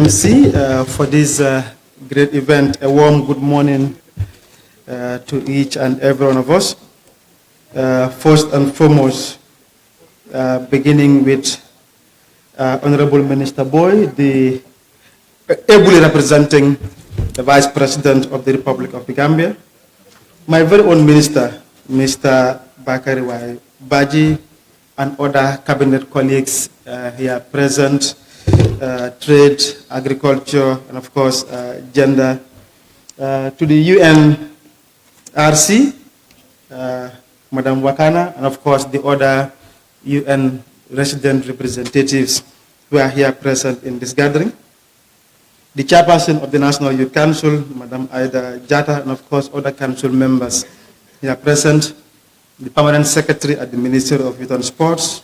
MC for this great event. A warm good morning to each and every one of us. First and foremost, beginning with Honorable Minister Boy, the ably representing the Vice President of the Republic of the Gambia, my very own Minister, Mr. Bakari Wai Baji, and other cabinet colleagues here present, trade, agriculture, and of course, gender, to the UNRC, Madam Wakana, and of course, the other UN resident representatives who are here present in this gathering. The chairperson of the National Youth Council, Madam Aida Jata, and of course, other council members here present, the permanent secretary at the Ministry of Youth and Sports,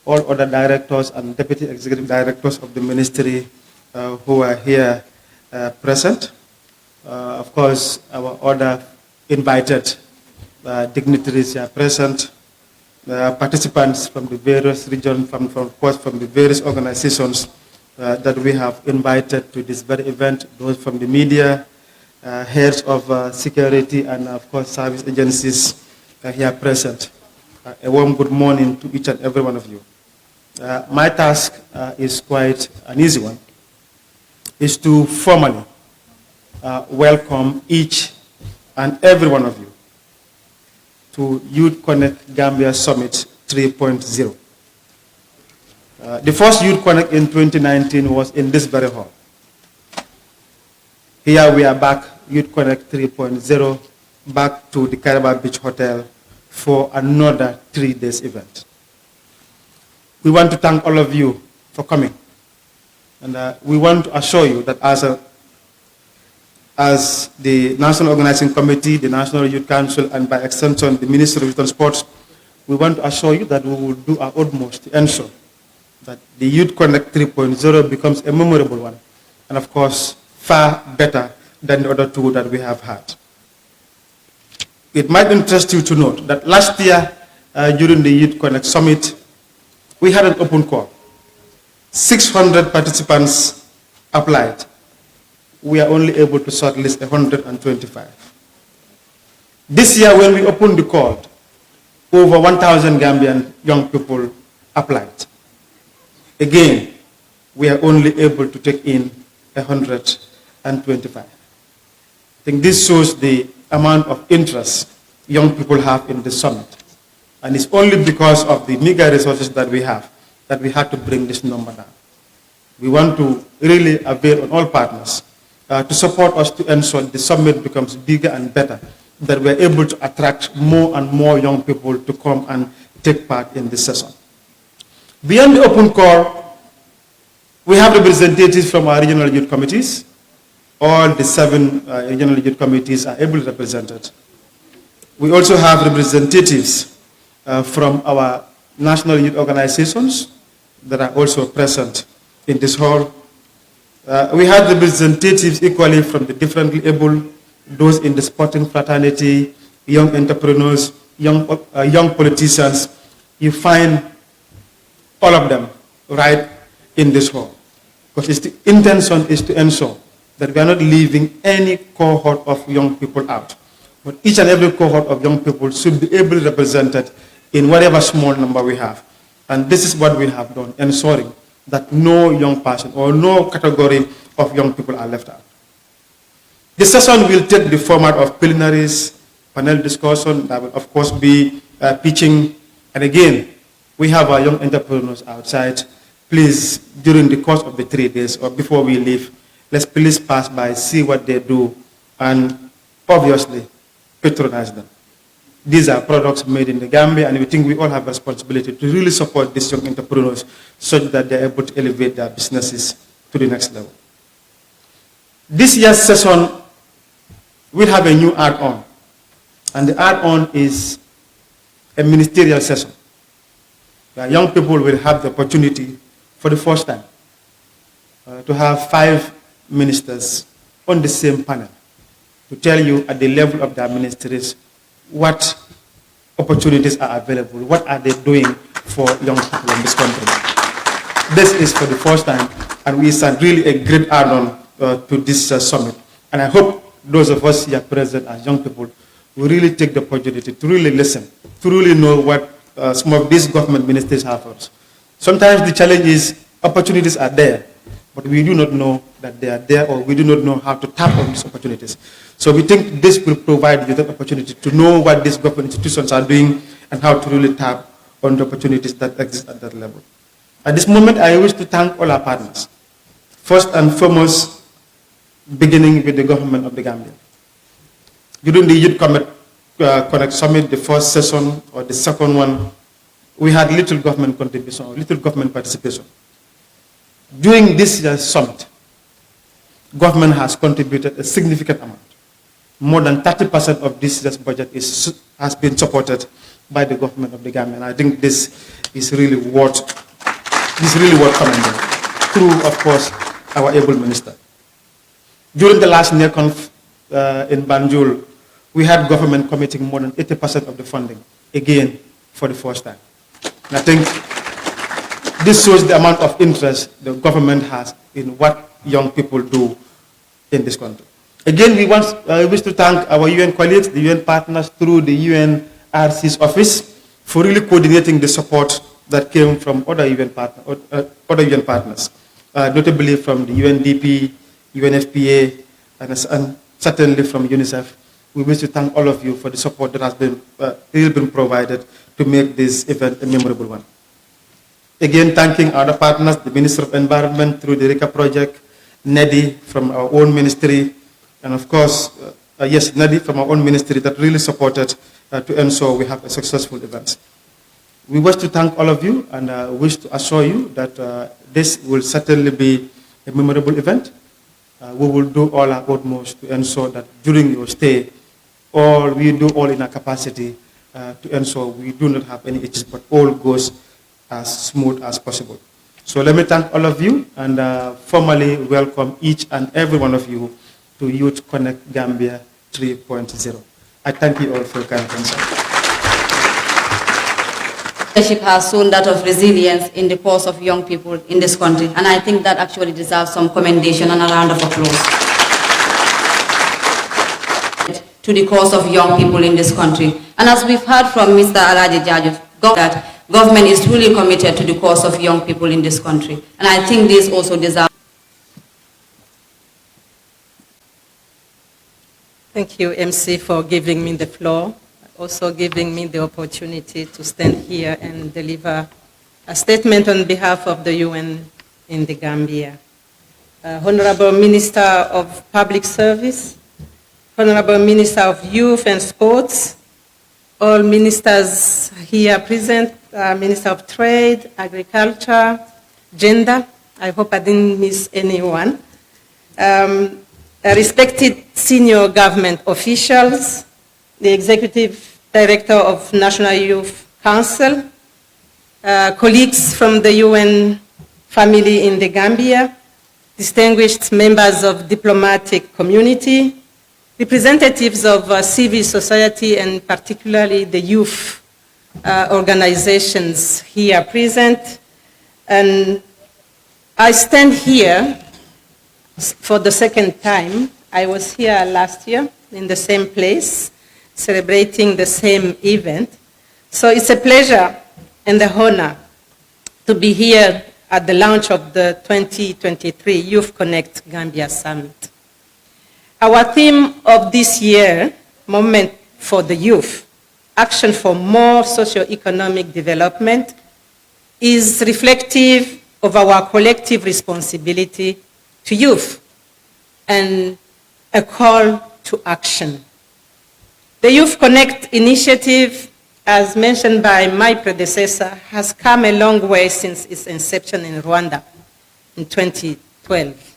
all other directors and deputy executive directors of the ministry who are here present. Of course, our other invited dignitaries here present, participants from the various regions, from the various organizations that we have invited to this very event, those from the media, heads of security, and of course service agencies here present. A warm good morning to each and every one of you. My task is quite an easy one, is to formally welcome each and every one of you to Youth Connekt Gambia Summit 3.0. The first Youth Connekt in 2019 was in this very hall. Here we are back, Youth Connekt 3.0, back to the Caraba Beach Hotel for another 3 days event. We want to thank all of you for coming. And we want to assure you that as the National Organizing Committee, the National Youth Council, and by extension, the Ministry of Youth and Sports, we want to assure you that we will do our utmost to ensure that the Youth Connekt 3.0 becomes a memorable one, and of course, far better than the other two that we have had. It might interest you to note that last year, during the Youth Connekt Summit, we had an open call. 600 participants applied. We are only able to shortlist 125. This year, when we opened the call, over 1,000 Gambian young people applied. Again, we are only able to take in 125. I think this shows the amount of interest young people have in the summit. And it's only because of the meager resources that we have that we had to bring this number down. We want to really avail on all partners to support us to ensure the summit becomes bigger and better, that we're able to attract more and more young people to come and take part in this session. Beyond the open call, we have representatives from our regional youth committees. All the 7 regional youth committees are ably represented. We also have representatives from our national youth organizations that are also present in this hall. We have representatives equally from the differently able, those in the sporting fraternity, young entrepreneurs, young politicians. You find all of them right in this hall. Because the intention is to ensure that we are not leaving any cohort of young people out. But each and every cohort of young people should be able to represented in whatever small number we have. And this is what we have done, ensuring that no young person or no category of young people are left out. The session will take the format of plenaries, panel discussion, that will of course be pitching. And again, we have our young entrepreneurs outside. Please, during the course of the 3 days or before we leave, let's please pass by, see what they do, and obviously patronize them. These are products made in the Gambia, and we think we all have a responsibility to really support these young entrepreneurs so that they're able to elevate their businesses to the next level. This year's session will have a new add-on, and the add-on is a ministerial session, where young people will have the opportunity for the first time to have 5 ministers on the same panel to tell you at the level of their ministries what opportunities are available, what are they doing for young people in this country. This is for the first time and it's really a great add-on to this summit. And I hope those of us here present as young people will really take the opportunity to really listen, to really know what some of these government ministers have for us. Sometimes the challenge is opportunities are there, but we do not know that they are there, or we do not know how to tap on these opportunities. So we think this will provide you the opportunity to know what these government institutions are doing and how to really tap on the opportunities that exist at that level. At this moment, I wish to thank all our partners. First and foremost, beginning with the government of the Gambia. During the Youth Connekt Summit, the first session or the second one, we had little government contribution, or little government participation. During this summit, government has contributed a significant amount. More than 30% of this year's budget has been supported by the government of the Gambia. And I think this is really worth commending, through, of course, our able minister. During the last NECONF in Banjul, we had government committing more than 80% of the funding, again, for the first time. And I think this shows the amount of interest the government has in what young people do in this country. Again, we wish to thank our UN colleagues, the UN partners through the UNRC's office, for really coordinating the support that came from other UN partners, notably from the UNDP, UNFPA, and certainly from UNICEF. We wish to thank all of you for the support that has been provided to make this event a memorable one. Again, thanking our other partners, the Minister of Environment through the RICA project, NEDI from our own ministry, and of course, yes, NEDI from our own ministry that really supported to ensure we have a successful event. We wish to thank all of you and wish to assure you that this will certainly be a memorable event. We will do all our utmost to ensure that during your stay, we do all in our capacity to ensure we do not have any issues, but all goes as smooth as possible. So let me thank all of you and formally welcome each and every one of you to Youth Connekt Gambia 3.0. I thank you all for your kind attention. Leadership has shown that of resilience in the cause of young people in this country, and I think that actually deserves some commendation and a round of applause. To the cause of young people in this country. And as we've heard from Mr. Alaji Jaju, that government is truly committed to the cause of young people in this country. And I think this also deserves. Thank you, MC, for giving me the floor, also giving me the opportunity to stand here and deliver a statement on behalf of the UN in the Gambia. Honorable Minister of Public Service, Honorable Minister of Youth and Sports, all ministers here present, Minister of Trade, Agriculture, Gender, I hope I didn't miss anyone, respected senior government officials, the Executive Director of National Youth Council, colleagues from the UN family in the Gambia, distinguished members of diplomatic community, representatives of civil society and particularly the youth organizations here present. And I stand here for the second time. I was here last year in the same place, celebrating the same event. So it's a pleasure and an honor to be here at the launch of the 2023 Youth Connekt Gambia Summit. Our theme of this year, Moment for the Youth, Action for More Socio-Economic Development, is reflective of our collective responsibility to youth and a call to action. The Youth Connekt initiative, as mentioned by my predecessor, has come a long way since its inception in Rwanda in 2012.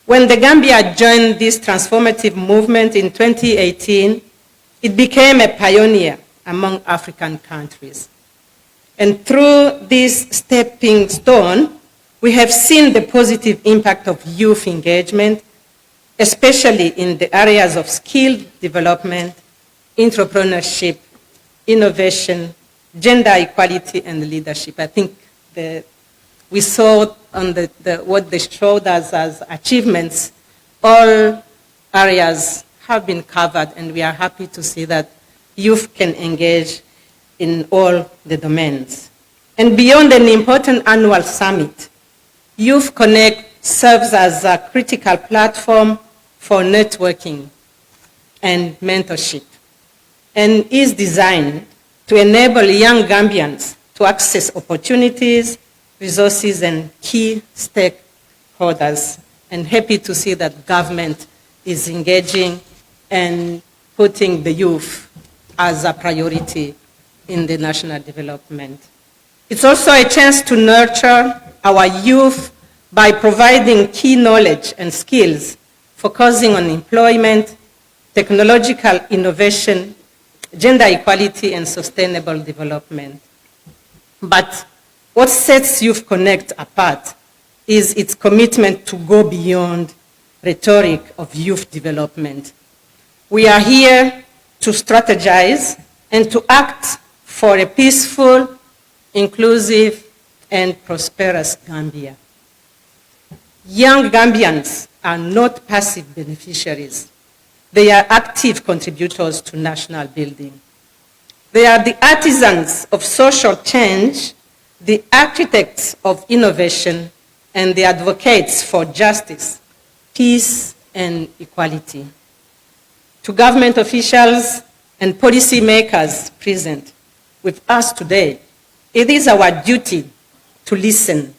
When the Gambia joined this transformative movement in 2018, it became a pioneer among African countries. And through this stepping stone, we have seen the positive impact of youth engagement, especially in the areas of skill development, entrepreneurship, innovation, gender equality, and leadership. I think the we saw on what they showed us as achievements, all areas have been covered, and we are happy to see that youth can engage in all the domains. And beyond an important annual summit, Youth Connekt serves as a critical platform for networking and mentorship, and is designed to enable young Gambians to access opportunities, resources, and key stakeholders. And happy to see that government is engaging and putting the youth as a priority in the national development. It's also a chance to nurture our youth by providing key knowledge and skills, focusing on employment, technological innovation, gender equality, and sustainable development. But what sets Youth Connekt apart is its commitment to go beyond rhetoric of youth development. We are here to strategize and to act for a peaceful, inclusive, and prosperous Gambia. Young Gambians are not passive beneficiaries. They are active contributors to national building. They are the artisans of social change, the architects of innovation, and the advocates for justice, peace, and equality. To government officials and policymakers present with us today, it is our duty to listen,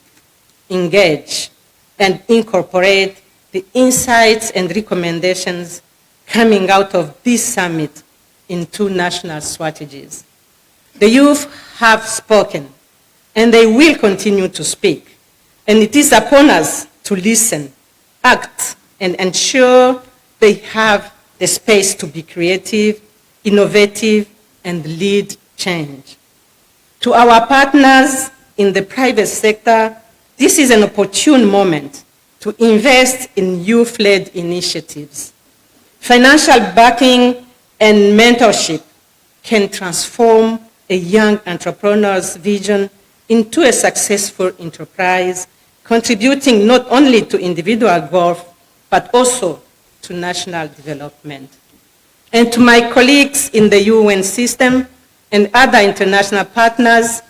engage, and incorporate the insights and recommendations coming out of this summit into national strategies. The youth have spoken, and they will continue to speak. And it is upon us to listen, act, and ensure they have the space to be creative, innovative, and lead change. To our partners in the private sector, this is an opportune moment to invest in youth-led initiatives. Financial backing and mentorship can transform a young entrepreneur's vision into a successful enterprise, contributing not only to individual growth, but also to national development. And to my colleagues in the UN system and other international partners,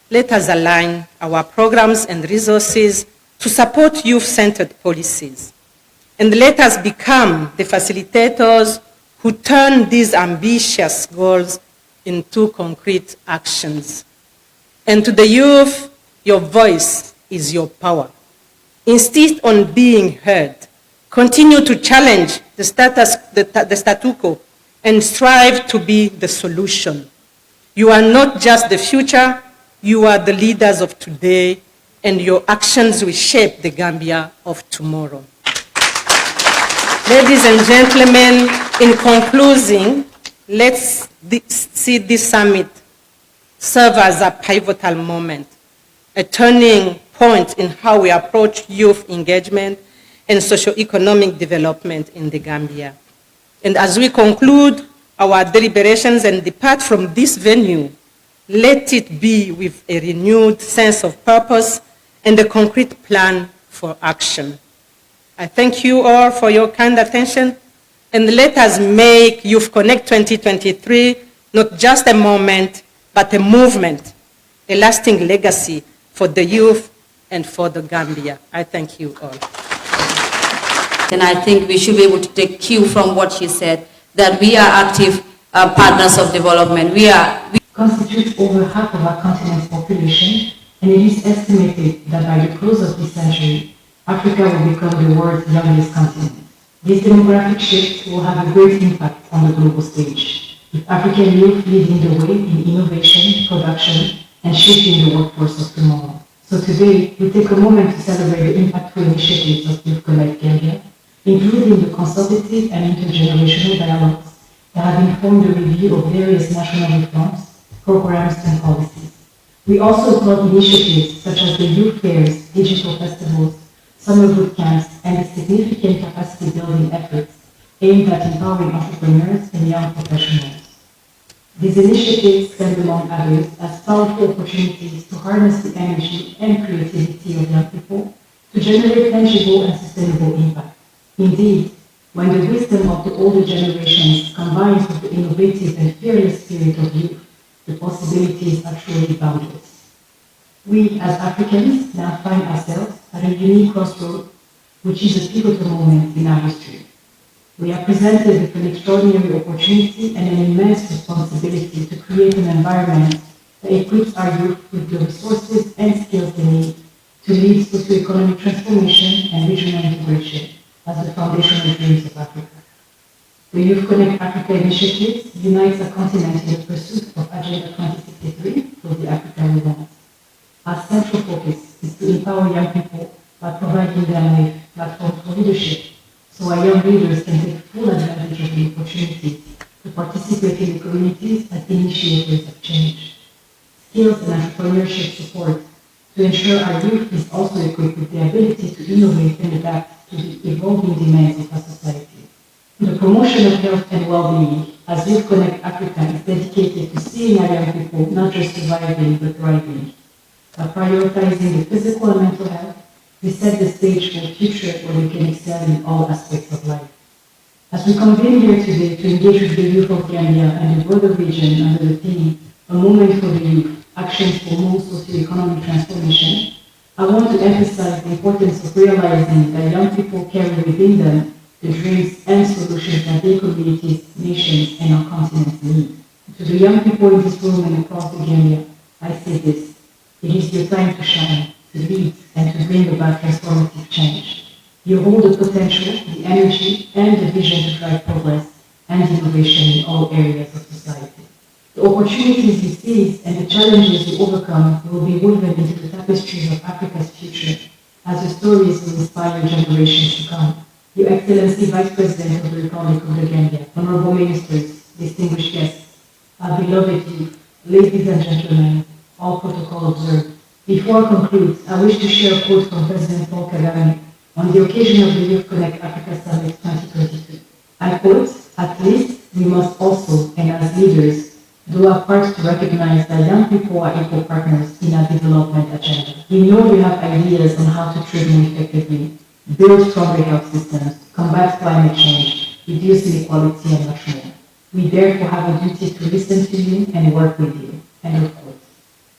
let us align our programs and resources to support youth-centered policies. And let us become the facilitators who turn these ambitious goals into concrete actions. And to the youth, your voice is your power. Insist on being heard. Continue to challenge the statu quo and strive to be the solution. You are not just the future, you are the leaders of today, and your actions will shape the Gambia of tomorrow. Ladies and gentlemen, in concluding, let's see this summit serve as a pivotal moment, a turning point in how we approach youth engagement and socio-economic development in the Gambia. And as we conclude our deliberations and depart from this venue, let it be with a renewed sense of purpose and a concrete plan for action. I thank you all for your kind attention, and let us make Youth Connekt 2023 not just a moment, but a movement, a lasting legacy for the youth and for the Gambia. I thank you all. And I think we should be able to take cue from what she said, that we are active partners of development. We constitutes over half of our continent's population, and it is estimated that by the close of this century, Africa will become the world's youngest continent. This demographic shift will have a great impact on the global stage, with African youth leading the way in innovation, production, and shaping the workforce of tomorrow. So today, we take a moment to celebrate the impactful initiatives of Youth Connekt Gambia, including the consultative and intergenerational dialogues that have informed the review of various national reforms, programs, and policies. We also applaud initiatives such as the youth fairs, digital festivals, summer boot camps, and the significant capacity building efforts aimed at empowering entrepreneurs and young professionals. These initiatives stand among others as powerful opportunities to harness the energy and creativity of young people to generate tangible and sustainable impact. Indeed, when the wisdom of the older generations combines with the innovative and fearless spirit of youth, the possibilities are truly boundless. We, as Africans, now find ourselves at a unique crossroad, which is a pivotal moment in our history. We are presented with an extraordinary opportunity and an immense responsibility to create an environment that equips our youth with the resources and skills they need to lead socio-economic transformation and regional integration as the foundational dreams of Africa. The Youth Connekt Africa initiative unites a continent in the pursuit of Agenda 2063 for the Africa we want. Our central focus is to empower young people by providing them with platforms for leadership, so our young leaders can take full advantage of the opportunities to participate in the communities as initiators of change. Skills and entrepreneurship support to ensure our youth is also equipped with the ability to innovate and adapt to the evolving demands of our society. The promotion of health and well-being, as Youth Connekt Africa is dedicated to seeing our young people not just surviving but thriving. By prioritizing the physical and mental health, we set the stage for a future where we can excel in all aspects of life. As we convene here today to engage with the youth of Gambia and the broader region under the theme, A Moment for the Youth, Actions for More Socio-Economic Transformation, I want to emphasize the importance of realizing that young people carry within them the dreams and solutions that their communities, nations, and our continent need. To the young people in this room and across the Gambia, I say this: it is your time to shine, to lead, and to bring about transformative change. You hold the potential, the energy, and the vision to drive progress and innovation in all areas of society. The opportunities you seize and the challenges you overcome will be woven into the tapestries of Africa's future, as your stories will inspire generations to come. Your Excellency Vice President of the Republic of the Gambia, honorable ministers, distinguished guests, our beloved youth, ladies and gentlemen, all protocol observed. Before I conclude, I wish to share a quote from President Paul Kagame on the occasion of the Youth Connekt Africa Summit 2022. I quote, "At least we must also, and as leaders, do our part to recognize that young people are equal partners in our development agenda. We know we have ideas on how to trade more effectively, build stronger health systems, combat climate change, reduce inequality, and much more. We therefore have a duty to listen to you and work with you." End of quote.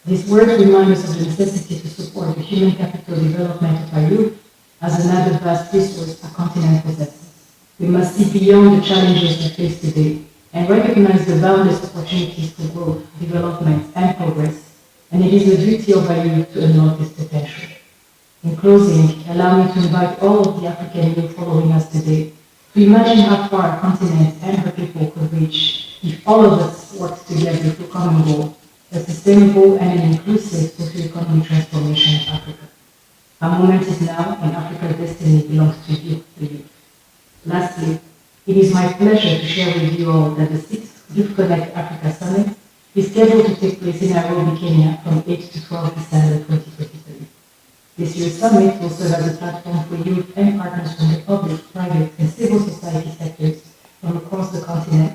These words remind us of the necessity to support the human capital development of our youth as another vast resource our continent possesses. We must see beyond the challenges we face today and recognize the boundless opportunities for growth, development, and progress, and it is the duty of our youth to unlock this potential. In closing, allow me to invite all of the African youth following us today to imagine how far our continent and her people could reach if all of us worked together to common goal, a sustainable and an inclusive socio-economic transformation of Africa. Our moment is now, and Africa's destiny belongs to you, the youth. Lastly, it is my pleasure to share with you all that the 6th Youth Connekt Africa Summit is scheduled to take place in Nairobi, Kenya from 8 to 12 December 2023. This year's summit will serve as a platform for youth and partners from the public, private, and civil society sectors from across the continent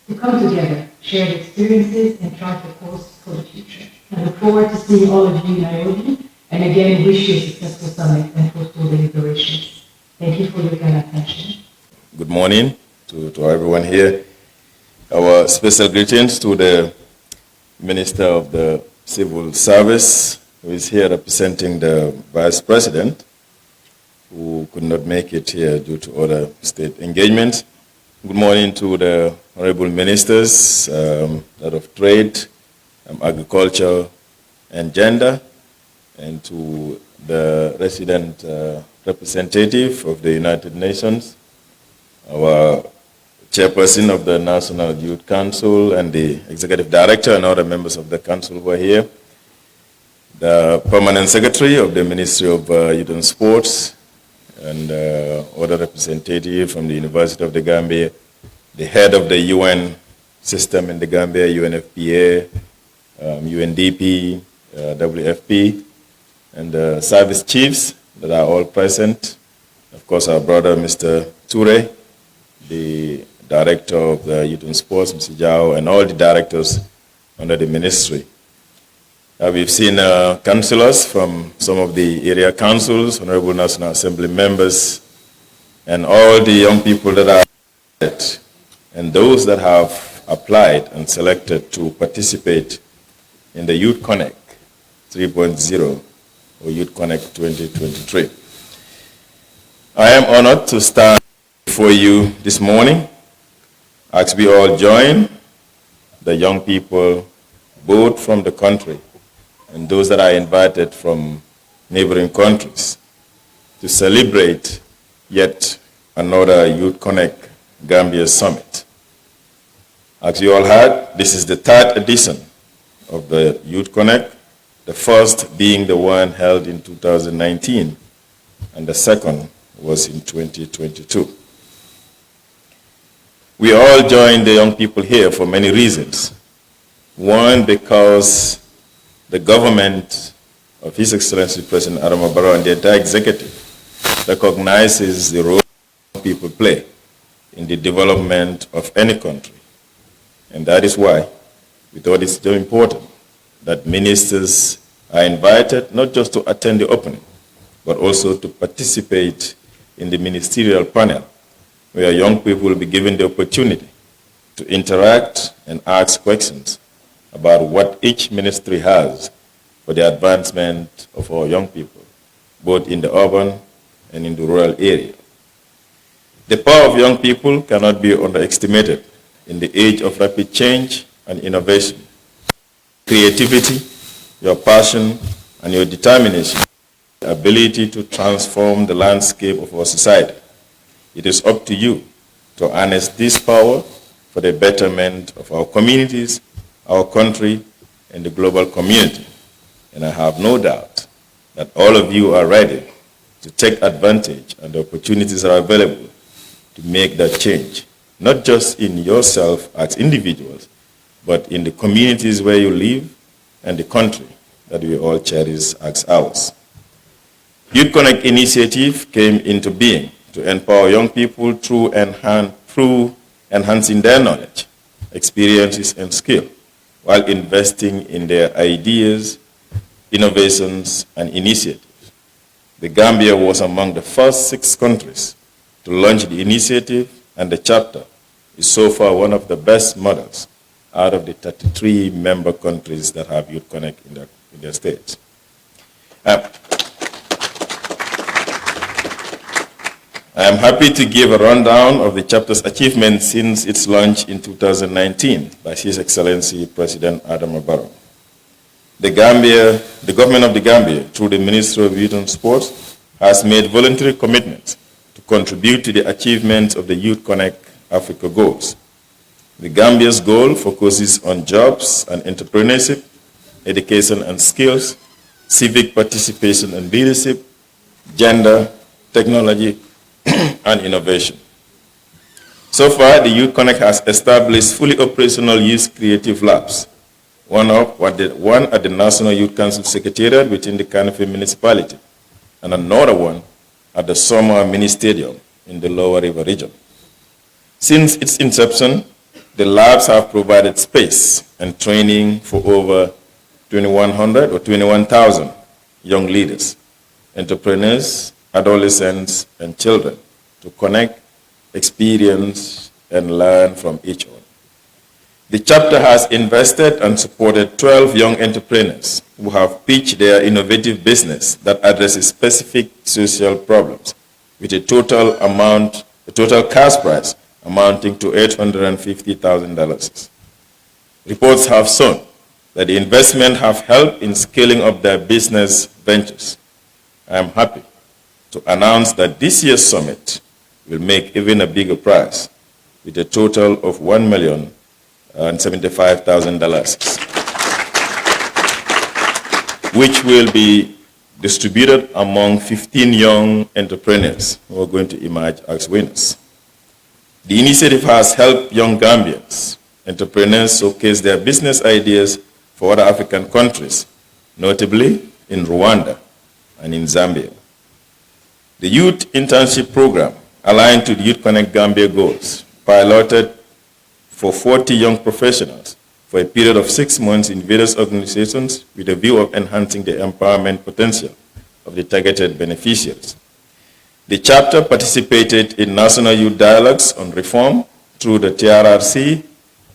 to come together, share their experiences, and chart a course for the future. I look forward to seeing all of you in Nairobi, and again wish you a successful summit and fruitful deliberations. Thank you for your kind attention. Good morning to everyone here. Our special greetings to the Minister of the Civil Service, who is here representing the Vice President, who could not make it here due to other state engagements. Good morning to the honorable ministers, that of Trade, Agriculture, and Gender, and to the resident representative of the United Nations, our chairperson of the National Youth Council, and the executive director and other members of the council who are here, the permanent secretary of the Ministry of Youth and Sports, and other representatives from the University of the Gambia, the head of the UN system in the Gambia, UNFPA, UNDP, WFP, and the service chiefs that are all present. Of course, our brother, Mr. Ture, the Director of the Youth and Sports, Mr. Jao, and all the directors under the ministry. We've seen councillors from some of the area councils, Honorable National Assembly members, and all the young people that are and those that have applied and selected to participate in the Youth Connekt 3.0 or Youth Connekt 2023. I am honored to stand before you this morning as we all join the young people, both from the country and those that are invited from neighboring countries, to celebrate yet another Youth Connekt Gambia Summit. As you all heard, this is the third edition of the Youth Connekt, the first being the one held in 2019, and the second was in 2022. We all joined the young people here for many reasons. One, because the government of His Excellency President Adama Barrow and the entire executive recognizes the role people play in the development of any country. And that is why we thought it's so important that ministers are invited not just to attend the opening, but also to participate in the ministerial panel, where young people will be given the opportunity to interact and ask questions about what each ministry has for the advancement of our young people, both in the urban and in the rural area. The power of young people cannot be underestimated in the age of rapid change and innovation. Creativity, your passion, and your determination, the ability to transform the landscape of our society. It is up to you to harness this power for the betterment of our communities, our country, and the global community. And I have no doubt that all of you are ready to take advantage and the opportunities that are available to make that change, not just in yourself as individuals, but in the communities where you live and the country that we all cherish as ours. Youth Connekt initiative came into being to empower young people through enhancing their knowledge, experiences, and skill, while investing in their ideas, innovations, and initiatives. The Gambia was among the first 6 countries to launch the initiative, and the chapter is so far one of the best models out of the 33 member countries that have Youth Connekt in their states. I am happy to give a rundown of the chapter's achievements since its launch in 2019 by His Excellency President Adama Barrow. The government of the Gambia, through the Ministry of Youth and Sports, has made voluntary commitments to contribute to the achievement of the Youth Connekt Africa goals. The Gambia's goal focuses on jobs and entrepreneurship, education and skills, civic participation and leadership, gender, technology, and innovation. So far, the Youth Connekt has established fully operational youth creative labs, one at the National Youth Council Secretariat within the Kanofi municipality, and another one at the Summer Mini Stadium in the Lower River region. Since its inception, the labs have provided space and training for over 2,100 or 21,000 young leaders, entrepreneurs, adolescents, and children to connect, experience, and learn from each other. The chapter has invested and supported 12 young entrepreneurs who have pitched their innovative business that addresses specific social problems with a total cash price amounting to $850,000. Reports have shown that the investment have helped in scaling up their business ventures. I am happy to announce that this year's summit will make even a bigger prize with a total of $1,075,000, which will be distributed among 15 young entrepreneurs who are going to emerge as winners. The initiative has helped young Gambians, entrepreneurs showcase their business ideas for other African countries, notably in Rwanda and in Zambia. The youth internship program, aligned to the Youth Connekt Gambia goals, piloted for 40 young professionals for a period of 6 months in various organizations with a view of enhancing the empowerment potential of the targeted beneficiaries. The chapter participated in national youth dialogues on reform through the TRRC,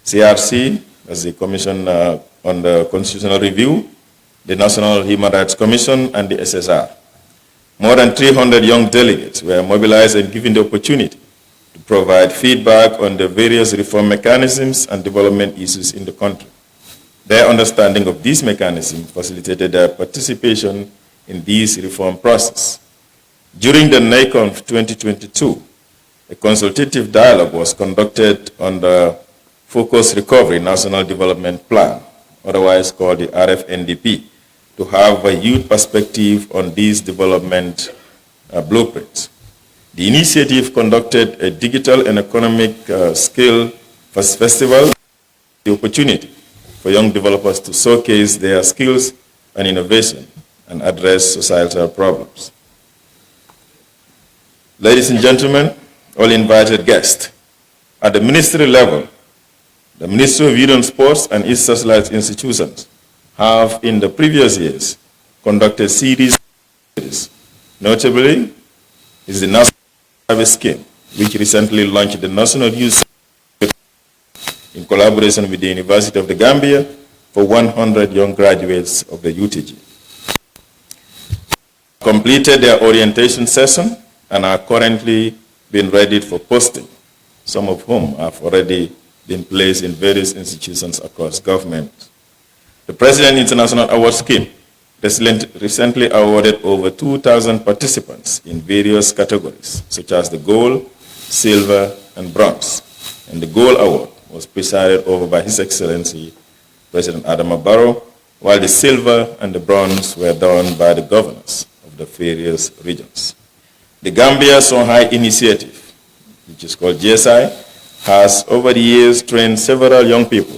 CRC, as the Commission on the Constitutional Review, the National Human Rights Commission, and the SSR. More than 300 young delegates were mobilized and given the opportunity to provide feedback on the various reform mechanisms and development issues in the country. Their understanding of these mechanisms facilitated their participation in this reform process. During the NACONF 2022, a consultative dialogue was conducted on the Focused Recovery National Development Plan, otherwise called the RFNDP, to have a youth perspective on these development blueprints. The initiative conducted a digital and economic skill festival, the opportunity for young developers to showcase their skills and innovation and address societal problems. Ladies and gentlemen, all invited guests, at the ministry level, the Ministry of Youth and Sports and its satellite institutions have in the previous years conducted series. Notably, is the National Service Scheme, which recently launched the National Youth in collaboration with the University of the Gambia for 100 young graduates of the UTG. Completed their orientation session and are currently being readied for posting, some of whom have already been placed in various institutions across government. The President International Award Scheme recently awarded over 2,000 participants in various categories, such as the gold, silver, and bronze. And the gold award was presided over by His Excellency President Adama Barrow, while the silver and the bronze were done by the governors of the various regions. The Gambia Songhai Initiative, which is called GSI, has over the years trained several young people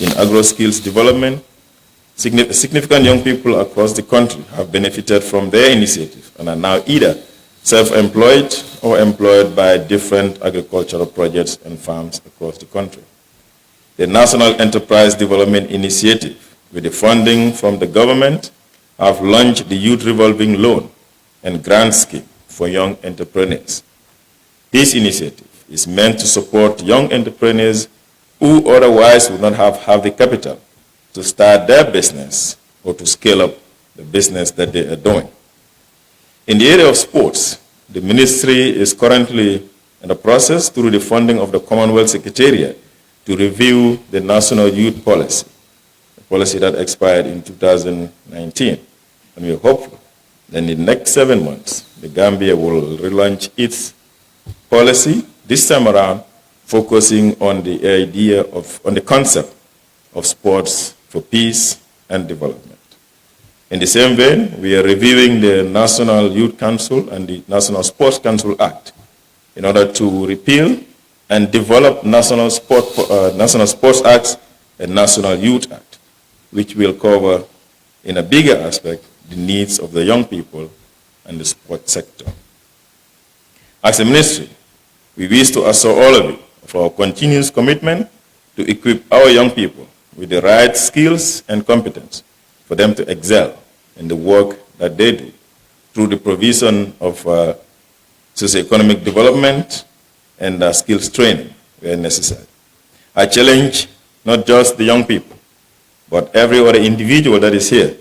in agro-skills development. Significant young people across the country have benefited from their initiative and are now either self-employed or employed by different agricultural projects and farms across the country. The National Enterprise Development Initiative, with the funding from the government, have launched the Youth Revolving Loan and Grant Scheme for young entrepreneurs. This initiative is meant to support young entrepreneurs who otherwise would not have the capital to start their business or to scale up the business that they are doing. In the area of sports, the ministry is currently in the process through the funding of the Commonwealth Secretariat to review the National Youth Policy, a policy that expired in 2019. And we are hopeful that in the next 7 months, the Gambia will relaunch its policy, this time around focusing on the on the concept of sports for peace and development. In the same vein, we are reviewing the National Youth Council and the National Sports Council Act in order to repeal and develop National Sports Acts and National Youth Act, which will cover in a bigger aspect the needs of the young people and the sports sector. As a ministry, we wish to assure all of you of our continuous commitment to equip our young people with the right skills and competence for them to excel in the work that they do through the provision of socioeconomic development and skills training where necessary. I challenge not just the young people, but every other individual that is here,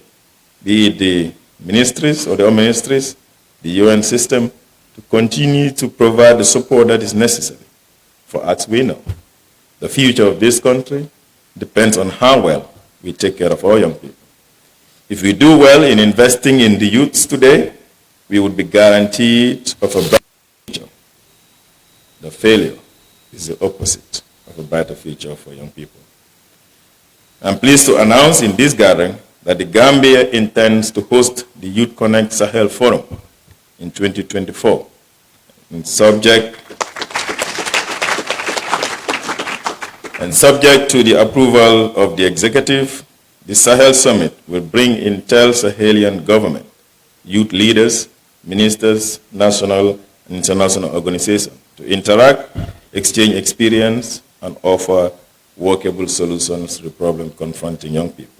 be it the ministries or the ministries, the UN system, to continue to provide the support that is necessary. For as we know, the future of this country depends on how well we take care of our young people. If we do well in investing in the youths today, we would be guaranteed of a brighter future. The failure is the opposite of a brighter future for young people. I'm pleased to announce in this gathering that the Gambia intends to host the Youth Connekt Sahel Forum in 2024. And subject to the approval of the executive, the Sahel Summit will bring inter-Sahelian government, youth leaders, ministers, national and international organizations to interact exchange experience, and offer workable solutions to the problem confronting young people.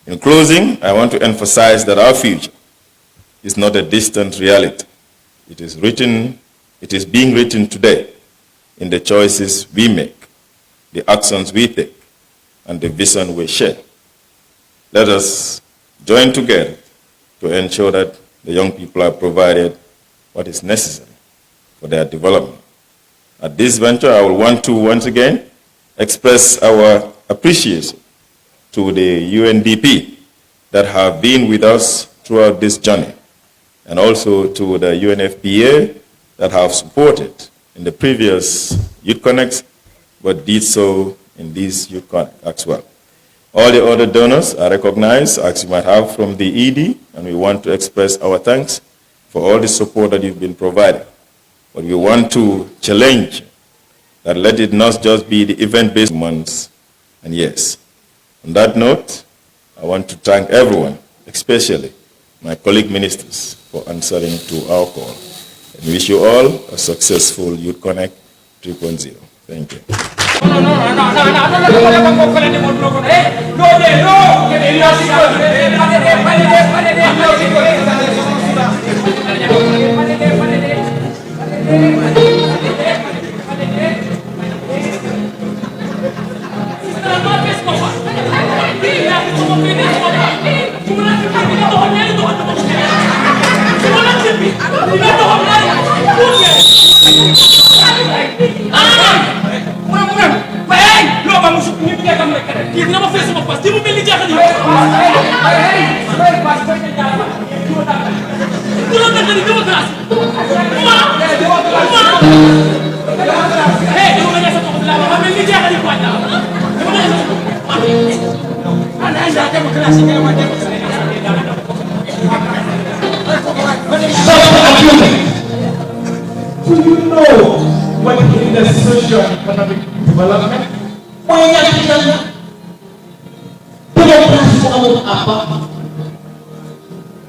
In closing, I want to emphasize that our future is not a distant reality. It is being written today in the choices we make, the actions we take, and the vision we share. Let us join together to ensure that the young people are provided what is necessary for their development. At this venture, I will want to once again express our appreciation to the UNDP that have been with us throughout this journey, and also to the UNFPA that have supported in the previous Youth Connects, but did so in this Youth Connect as well. All the other donors are recognized, as you might have from the ED, and we want to express our thanks for all the support that you've been providing. But we want to challenge that let it not just be the event-based months and years. On that note, I want to thank everyone, especially my colleague ministers, for answering to our call. And wish you all a successful Youth Connect 3.0. Thank you. Do you know what is the socio-economic development?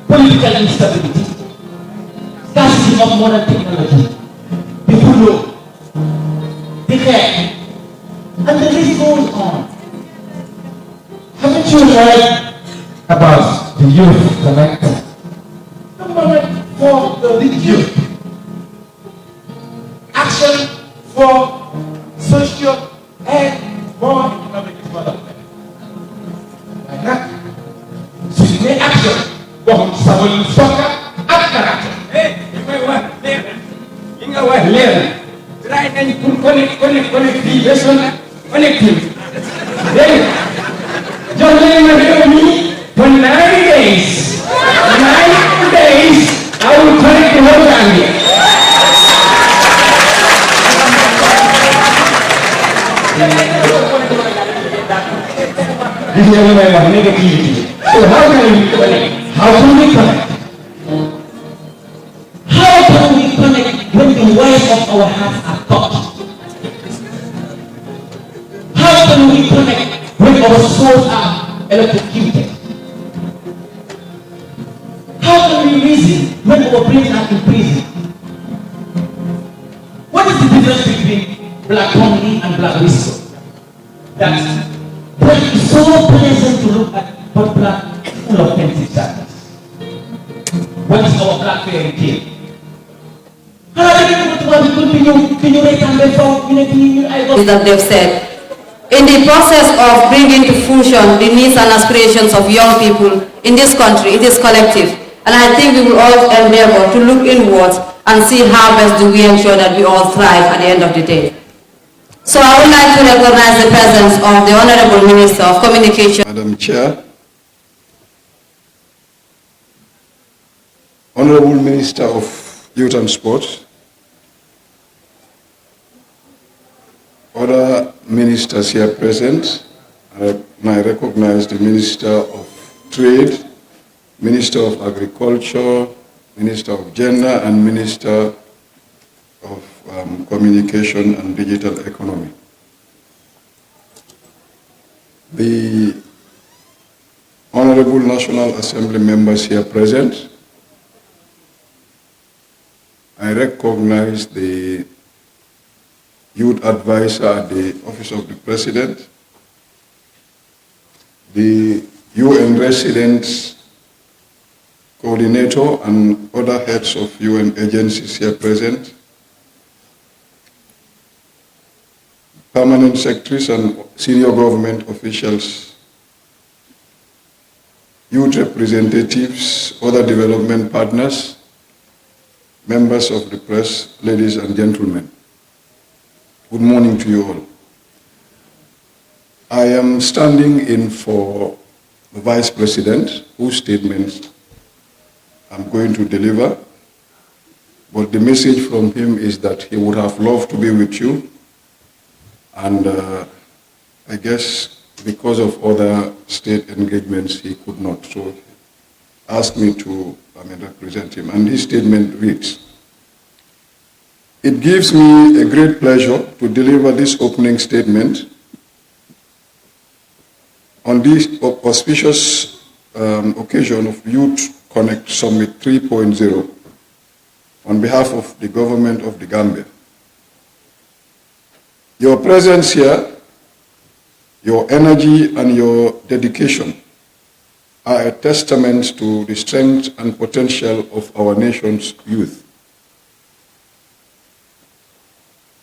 Political instability, scarcity of modern technology, the flu, the hair, and the list goes on. Haven't you heard about the Youth Connect? The moment for the youth. Action for social and more economic development. Like that. So you make action. Waxum sabalu sokka ak karate. Li may wax leer na. Li nga wax leer na. Try nañ pour connectivation connectivity. Dégg nga. Jox leen ma réew mi for 9 days. 9 days I will connect the whole Gambia. This is what I want, negativity. So how can we connect? How can we connect? How can we connect when the wires of our hearts are touched? How can we connect when our souls are electrocuted? How can we reason when our brains are imprisoned? What is the difference between black honey and black whistle? That it's so pleasant to look at, but black full of empty sadness. What is our black fairy tale? That they've said, in the process of bringing to fruition the needs and aspirations of young people in this country, it is collective. And I think we will all endeavor to look inwards and see how best do we ensure that we all thrive at the end of the day. So I would like to recognize the presence of the Honorable Minister of Communication. Madam Chair, Honorable Minister of Youth and Sport, other ministers here present, I recognize the Minister of Trade, Minister of Agriculture, Minister of Gender, and Minister of Communication and Digital Economy. The Honorable National Assembly members here present, I recognize the youth advisor at the Office of the President, the UN resident coordinator and other heads of UN agencies here present, permanent secretaries and senior government officials, youth representatives, other development partners, members of the press, ladies and gentlemen. Good morning to you all. I am standing in for the Vice President, whose statement I'm going to deliver, but the message from him is that he would have loved to be with you, and I guess because of other state engagements he could not, so he asked me to represent him, and his statement reads, "It gives me a great pleasure to deliver this opening statement on this auspicious occasion of Youth Connekt Summit 3.0 on behalf of the government of the Gambia. Your presence here, your energy and your dedication are a testament to the strength and potential of our nation's youth.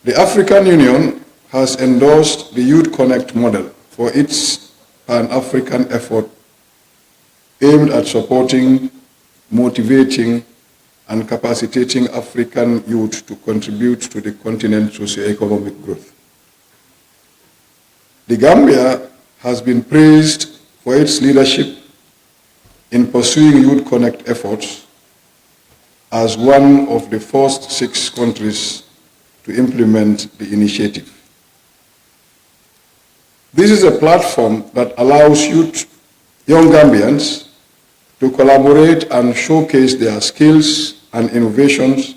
The African Union has endorsed the Youth Connekt model for its Pan-African effort aimed at supporting, motivating, and capacitating African youth to contribute to the continent's socio-economic growth. The Gambia has been praised for its leadership in pursuing Youth Connekt efforts as one of the first 6 countries to implement the initiative. This is a platform that allows young Gambians to collaborate and showcase their skills and innovations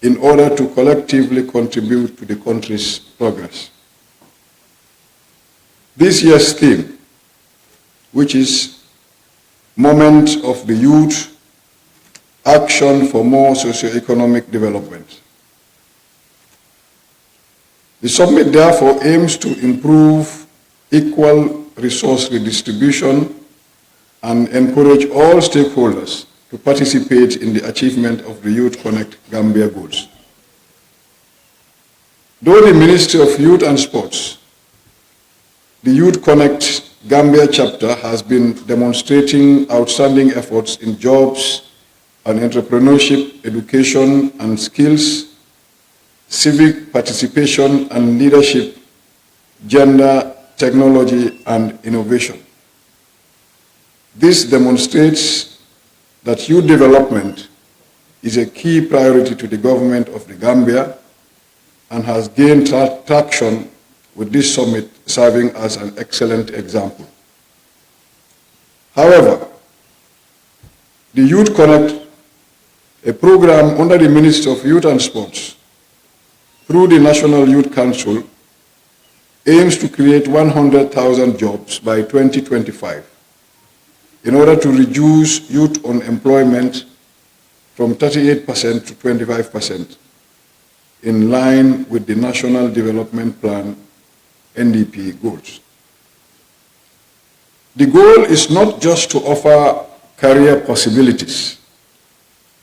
in order to collectively contribute to the country's progress. This year's theme, which is Moment of the Youth, Action for More Socio-Economic Development. The summit therefore aims to improve equal resource redistribution and encourage all stakeholders to participate in the achievement of the Youth Connekt Gambia goals. Though the Ministry of Youth and Sports, the Youth Connekt Gambia chapter has been demonstrating outstanding efforts in jobs and entrepreneurship, education and skills, civic participation and leadership, gender, technology and innovation. This demonstrates that youth development is a key priority to the government of the Gambia and has gained traction with this summit serving as an excellent example. However, the Youth Connekt, a program under the Ministry of Youth and Sports, through the National Youth Council, aims to create 100,000 jobs by 2025 in order to reduce youth unemployment from 38% to 25%, in line with the National Development Plan NDP goals. The goal is not just to offer career possibilities,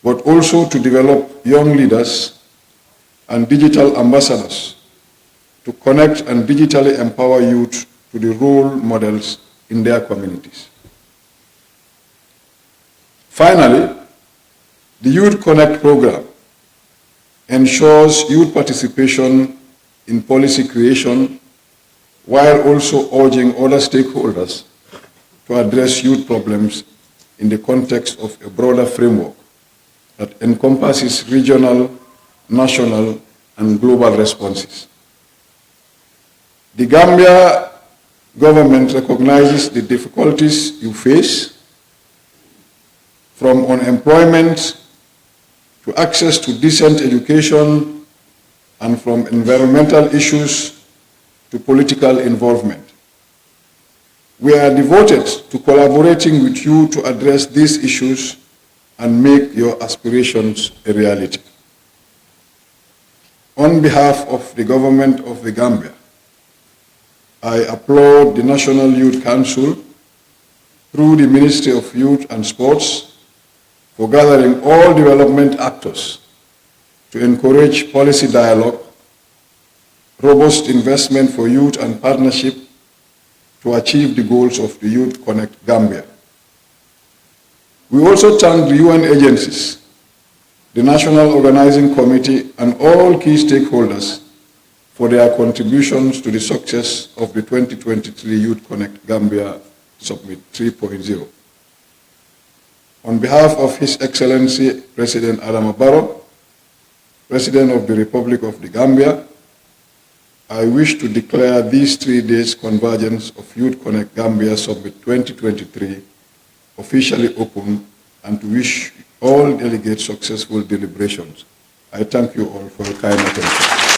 but also to develop young leaders and digital ambassadors to connect and digitally empower youth to the role models in their communities. Finally, the Youth Connekt program ensures youth participation in policy creation while also urging other stakeholders to address youth problems in the context of a broader framework that encompasses regional, national, and global responses. The Gambia government recognizes the difficulties you face, from unemployment to access to decent education and from environmental issues to political involvement. We are devoted to collaborating with you to address these issues and make your aspirations a reality. On behalf of the government of the Gambia, I applaud the National Youth Council through the Ministry of Youth and Sports for gathering all development actors to encourage policy dialogue, robust investment for youth and partnership to achieve the goals of the Youth Connekt Gambia. We also thank the UN agencies, the National Organizing Committee, and all key stakeholders for their contributions to the success of the 2023 Youth Connekt Gambia Summit 3.0. On behalf of His Excellency President Adama Barrow, President of the Republic of the Gambia, I wish to declare these 3 days convergence of Youth Connekt Gambia Summit 2023 officially open and to wish all delegates successful deliberations. I thank you all for your kind attention.